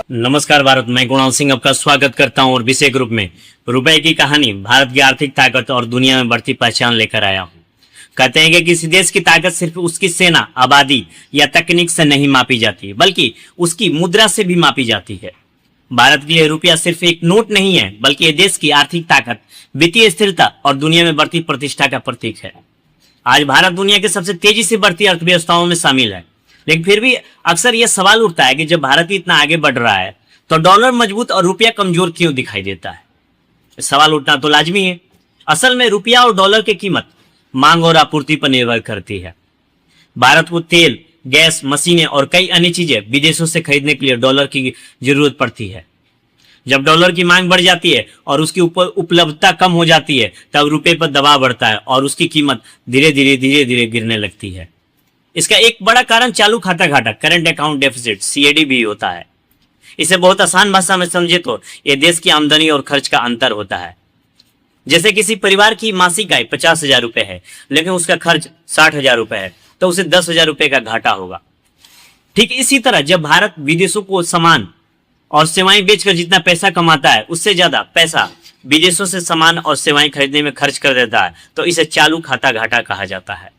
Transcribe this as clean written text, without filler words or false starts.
नमस्कार भारत, मैं गुणाल सिंह आपका स्वागत करता हूं और विषय ग्रुप में रुपए की कहानी, भारत की आर्थिक ताकत और दुनिया में बढ़ती पहचान लेकर आया हूं। कहते हैं कि किसी देश की ताकत सिर्फ उसकी सेना, आबादी या तकनीक से नहीं मापी जाती, बल्कि उसकी मुद्रा से भी मापी जाती है। भारत के लिए रुपया सिर्फ एक नोट नहीं है, बल्कि ये देश की आर्थिक ताकत, वित्तीय स्थिरता और दुनिया में बढ़ती प्रतिष्ठा का प्रतीक है। आज भारत दुनिया के सबसे तेजी से बढ़ती अर्थव्यवस्थाओं में शामिल है, लेकिन फिर भी अक्सर यह सवाल उठता है कि जब भारत इतना आगे बढ़ रहा है तो डॉलर मजबूत और रुपया कमजोर क्यों दिखाई देता है। सवाल उठना तो लाजमी है। असल में रुपया और डॉलर की कीमत मांग और आपूर्ति पर निर्भर करती है। भारत को तेल, गैस, मशीनें और कई अन्य चीजें विदेशों से खरीदने के लिए डॉलर की जरूरत पड़ती है। जब डॉलर की मांग बढ़ जाती है और उसकी उपलब्धता कम हो जाती है, तब रुपए पर दबाव बढ़ता है और उसकी कीमत धीरे धीरे गिरने लगती है। इसका एक बड़ा कारण चालू खाता घाटा, करंट अकाउंट डेफिसिट, सीएडी भी होता है। इसे बहुत आसान भाषा में समझे तो यह देश की आमदनी और खर्च का अंतर होता है। जैसे किसी परिवार की मासिक आय 50,000 रुपए है, लेकिन उसका खर्च 60,000 रुपए है, तो उसे 10,000 रुपए का घाटा होगा। ठीक इसी तरह जब भारत विदेशों को सामान और सेवाएं बेचकर जितना पैसा कमाता है, उससे ज्यादा पैसा विदेशों से सामान और सेवाएं खरीदने में खर्च कर देता है, तो इसे चालू खाता घाटा कहा जाता है।